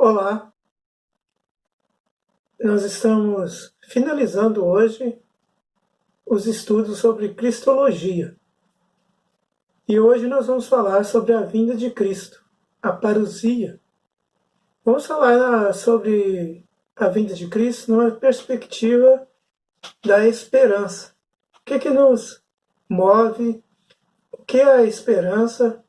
Olá, nós estamos finalizando hoje os estudos sobre Cristologia. E hoje nós vamos falar sobre a vinda de Cristo, a parousia. Vamos falar sobre a vinda de Cristo numa perspectiva da esperança. O que nos move, o que é a esperança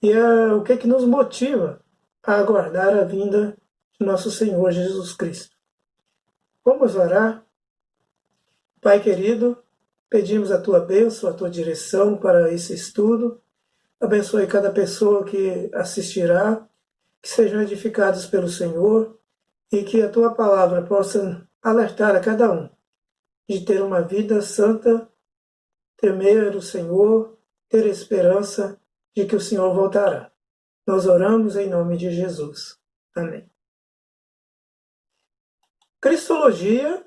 e o que nos motiva a aguardar a vinda de nosso Senhor Jesus Cristo. Vamos orar. Pai querido, pedimos a tua bênção, a tua direção para esse estudo. Abençoe cada pessoa que assistirá, que sejam edificados pelo Senhor e que a tua palavra possa alertar a cada um de ter uma vida santa, temer o Senhor, ter esperança de que o Senhor voltará. Nós oramos em nome de Jesus. Amém. Cristologia,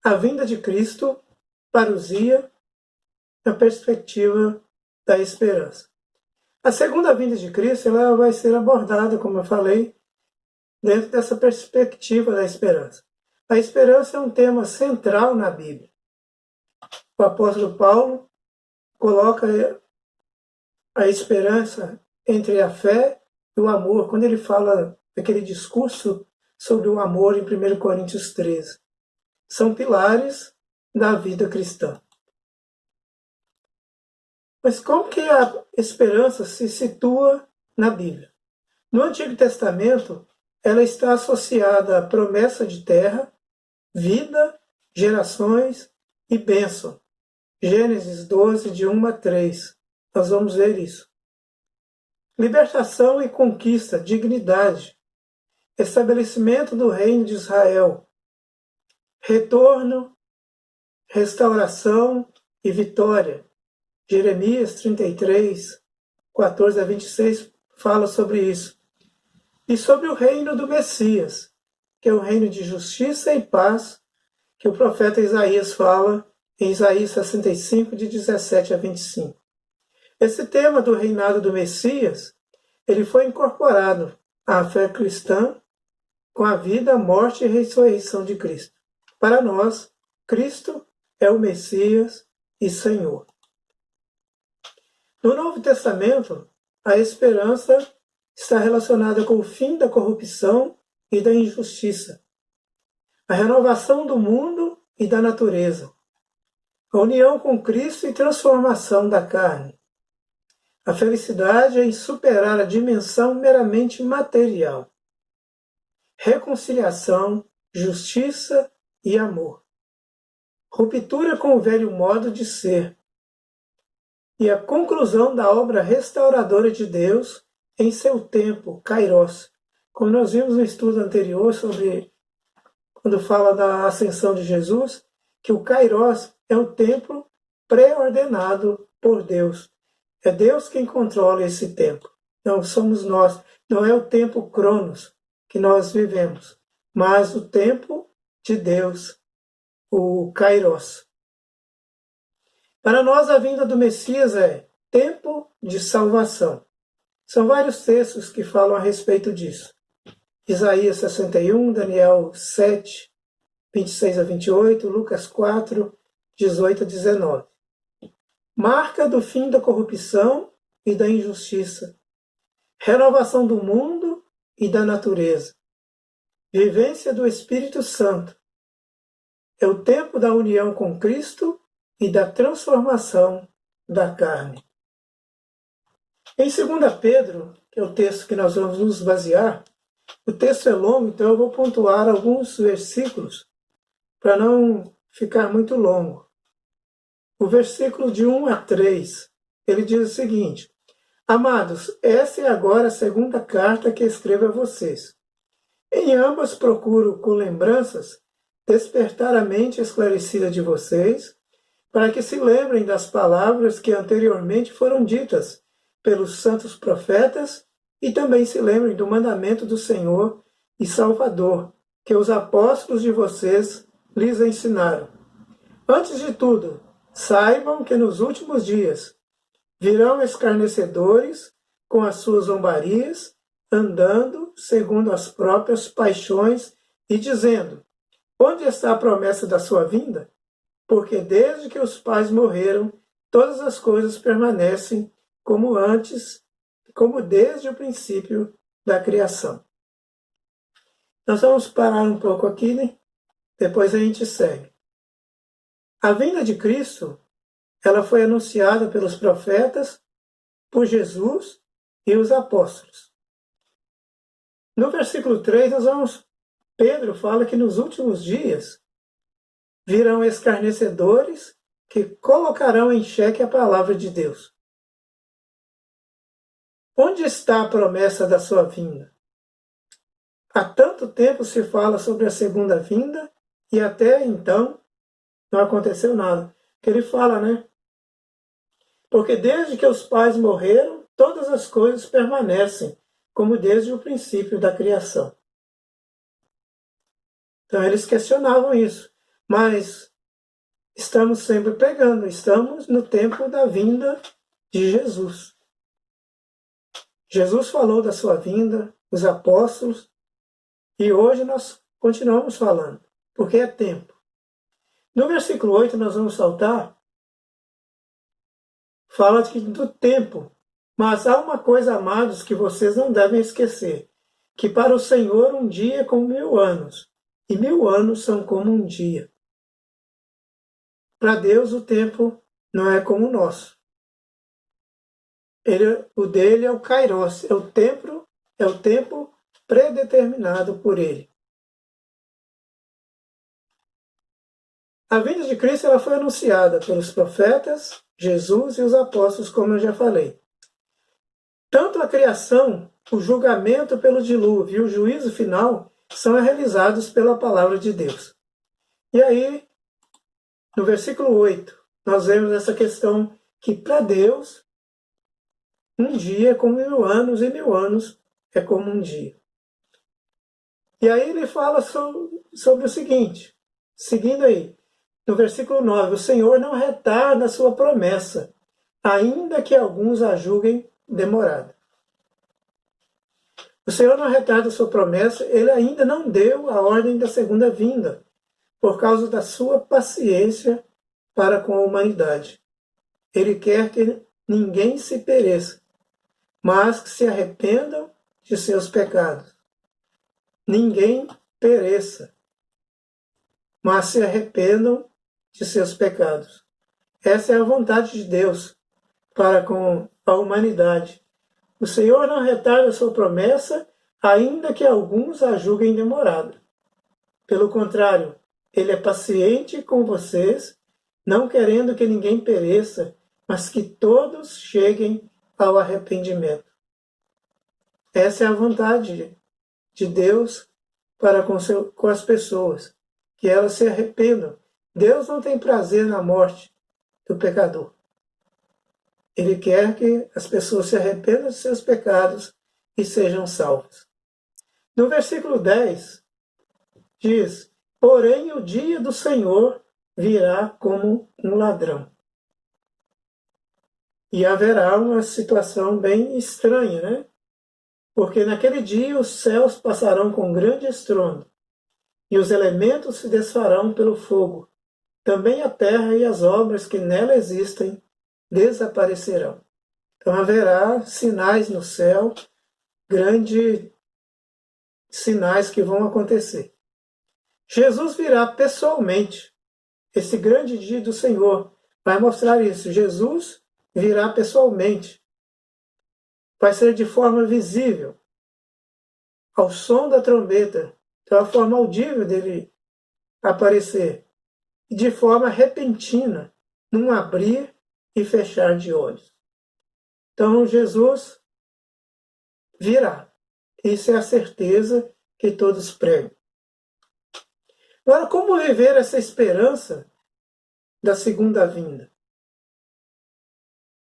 a vinda de Cristo, parousia, na perspectiva da esperança. A segunda vinda de Cristo ela vai ser abordada, como eu falei, dentro dessa perspectiva da esperança. A esperança é um tema central na Bíblia. O apóstolo Paulo coloca a esperança entre a fé e o amor, quando ele fala daquele discurso sobre o amor em 1 Coríntios 13. São pilares da vida cristã. Mas como que a esperança se situa na Bíblia? No Antigo Testamento, ela está associada à promessa de terra, vida, gerações e bênção. Gênesis 12, de 1 a 3. Nós vamos ver isso. Libertação e conquista, dignidade, estabelecimento do reino de Israel, retorno, restauração e vitória. Jeremias 33, 14 a 26 fala sobre isso. E sobre o reino do Messias, que é o reino de justiça e paz, que o profeta Isaías fala em Isaías 65, de 17 a 25. Esse tema do reinado do Messias, ele foi incorporado à fé cristã com a vida, morte e ressurreição de Cristo. Para nós, Cristo é o Messias e Senhor. No Novo Testamento, a esperança está relacionada com o fim da corrupção e da injustiça, a renovação do mundo e da natureza, a união com Cristo e transformação da carne. A felicidade é em superar a dimensão meramente material. Reconciliação, justiça e amor. Ruptura com o velho modo de ser. E a conclusão da obra restauradora de Deus em seu tempo, Kairos. Como nós vimos no estudo anterior sobre, quando fala da ascensão de Jesus, que o Kairos é o tempo pré-ordenado por Deus. É Deus quem controla esse tempo. Não somos nós. Não é o tempo Cronos que nós vivemos, mas o tempo de Deus, o Kairos. Para nós, a vinda do Messias é tempo de salvação. São vários textos que falam a respeito disso. Isaías 61, Daniel 7, 26 a 28, Lucas 4, 18 a 19. Marca do fim da corrupção e da injustiça. Renovação do mundo e da natureza. Vivência do Espírito Santo. É o tempo da união com Cristo e da transformação da carne. Em 2 Pedro, que é o texto que nós vamos nos basear, o texto é longo, então eu vou pontuar alguns versículos para não ficar muito longo. O versículo de 1 a 3, ele diz o seguinte: Amados, essa é agora a segunda carta que escrevo a vocês. Em ambas procuro, com lembranças, despertar a mente esclarecida de vocês, para que se lembrem das palavras que anteriormente foram ditas pelos santos profetas e também se lembrem do mandamento do Senhor e Salvador, que os apóstolos de vocês lhes ensinaram. Antes de tudo, saibam que nos últimos dias virão escarnecedores com as suas zombarias, andando segundo as próprias paixões e dizendo: onde está a promessa da sua vinda? Porque desde que os pais morreram, todas as coisas permanecem como antes, como desde o princípio da criação. Nós vamos parar um pouco aqui, né? Depois a gente segue. A vinda de Cristo, ela foi anunciada pelos profetas, por Jesus e os apóstolos. No versículo 3, Pedro fala que nos últimos dias virão escarnecedores que colocarão em xeque a palavra de Deus. Onde está a promessa da sua vinda? Há tanto tempo se fala sobre a segunda vinda e até então não aconteceu nada. Que ele fala, né? Porque desde que os pais morreram, todas as coisas permanecem, como desde o princípio da criação. Então eles questionavam isso. Mas estamos sempre pegando, estamos no tempo da vinda de Jesus. Jesus falou da sua vinda, os apóstolos, e hoje nós continuamos falando, porque é tempo. No versículo 8 nós vamos saltar, fala do tempo, mas há uma coisa, amados, que vocês não devem esquecer, que para o Senhor um dia é como 1000 anos, e 1000 anos são como um dia. Para Deus o tempo não é como o nosso. O dele é o kairos, é o tempo predeterminado por ele. A vinda de Cristo ela foi anunciada pelos profetas, Jesus e os apóstolos, como eu já falei. Tanto a criação, o julgamento pelo dilúvio e o juízo final são realizados pela palavra de Deus. E aí, no versículo 8, nós vemos essa questão que para Deus um dia é como 1000 anos e 1000 anos é como um dia. E aí ele fala sobre o seguinte, seguindo aí, no versículo 9, o Senhor não retarda a sua promessa, ainda que alguns a julguem demorada. O Senhor não retarda a sua promessa, ele ainda não deu a ordem da segunda vinda, por causa da sua paciência para com a humanidade. Ele quer que ninguém se pereça, mas que se arrependam de seus pecados. Ninguém pereça, mas se arrependam de seus pecados. Essa é a vontade de Deus para com a humanidade. O Senhor não retarda a sua promessa, ainda que alguns a julguem demorada. Pelo contrário, ele é paciente com vocês, não querendo que ninguém pereça, mas que todos cheguem ao arrependimento. Essa é a vontade de Deus para com as pessoas, que elas se arrependam. Deus não tem prazer na morte do pecador. Ele quer que as pessoas se arrependam de seus pecados e sejam salvas. No versículo 10, diz: porém o dia do Senhor virá como um ladrão. E haverá uma situação bem estranha, né? Porque naquele dia os céus passarão com grande estrondo, e os elementos se desfarão pelo fogo. Também a terra e as obras que nela existem desaparecerão. Então haverá sinais no céu, grandes sinais que vão acontecer. Jesus virá pessoalmente. Esse grande dia do Senhor vai mostrar isso. Jesus virá pessoalmente. Vai ser de forma visível, ao som da trombeta. Então a forma audível dele aparecer. E de forma repentina, num abrir e fechar de olhos. Então Jesus virá. Isso é a certeza que todos pregam. Agora, como viver essa esperança da segunda vinda?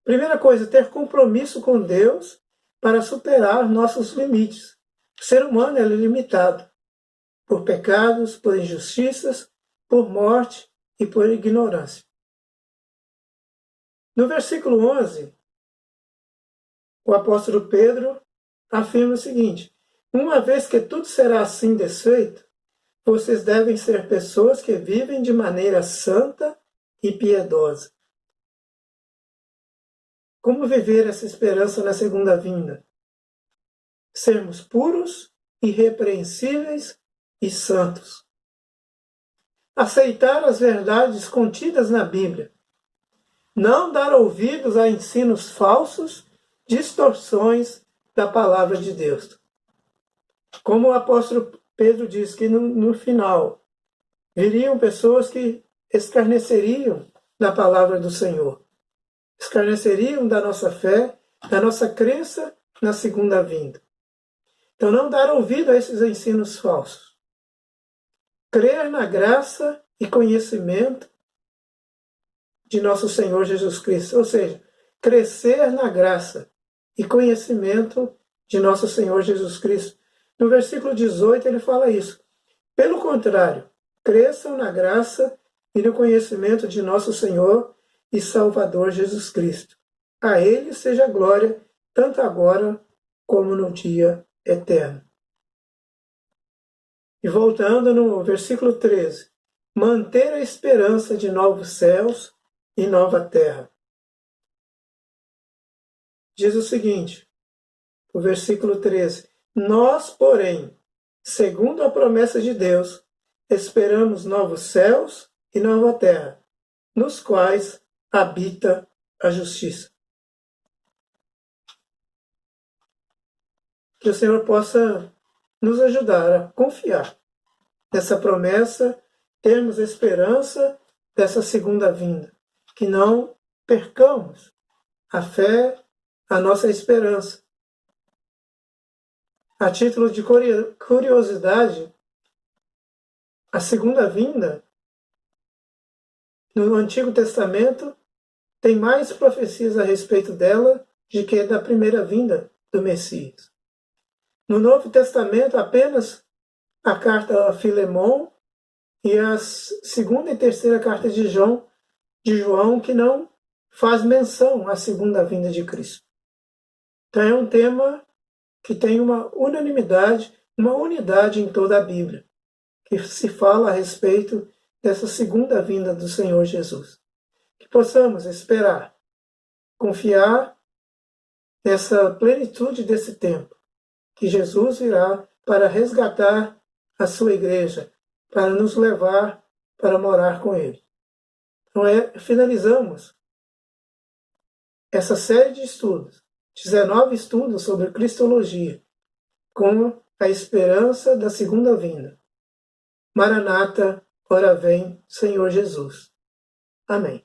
Primeira coisa, ter compromisso com Deus para superar nossos limites. O ser humano é limitado por pecados, por injustiças, por morte e por ignorância. No versículo 11, o apóstolo Pedro afirma o seguinte: uma vez que tudo será assim desfeito, vocês devem ser pessoas que vivem de maneira santa e piedosa. Como viver essa esperança na segunda vinda? Sermos puros, irrepreensíveis e santos. Aceitar as verdades contidas na Bíblia. Não dar ouvidos a ensinos falsos, distorções da palavra de Deus. Como o apóstolo Pedro diz que no final viriam pessoas que escarneceriam da palavra do Senhor, escarneceriam da nossa fé, da nossa crença na segunda vinda. Então, não dar ouvido a esses ensinos falsos. Crer na graça e conhecimento de nosso Senhor Jesus Cristo, ou seja, crescer na graça e conhecimento de nosso Senhor Jesus Cristo. No versículo 18 ele fala isso. Pelo contrário, cresçam na graça e no conhecimento de nosso Senhor e Salvador Jesus Cristo. A Ele seja glória, tanto agora como no dia eterno. E voltando no versículo 13, manter a esperança de novos céus e nova terra. Diz o seguinte, o versículo 13, nós, porém, segundo a promessa de Deus, esperamos novos céus e nova terra, nos quais habita a justiça. Que o Senhor possa nos ajudar a confiar nessa promessa, termos esperança dessa segunda vinda, que não percamos a fé, a nossa esperança. A título de curiosidade, a segunda vinda, no Antigo Testamento, tem mais profecias a respeito dela do que da primeira vinda do Messias. No Novo Testamento, apenas a carta a Filemão e a segunda e terceira carta de João, que não faz menção à segunda vinda de Cristo. Então é um tema que tem uma unanimidade, uma unidade em toda a Bíblia, que se fala a respeito dessa segunda vinda do Senhor Jesus. Que possamos esperar, confiar nessa plenitude desse tempo, que Jesus virá para resgatar a sua igreja, para nos levar para morar com Ele. Então, finalizamos essa série de estudos, 19 estudos sobre Cristologia, com a esperança da segunda vinda. Maranata, ora vem, Senhor Jesus. Amém.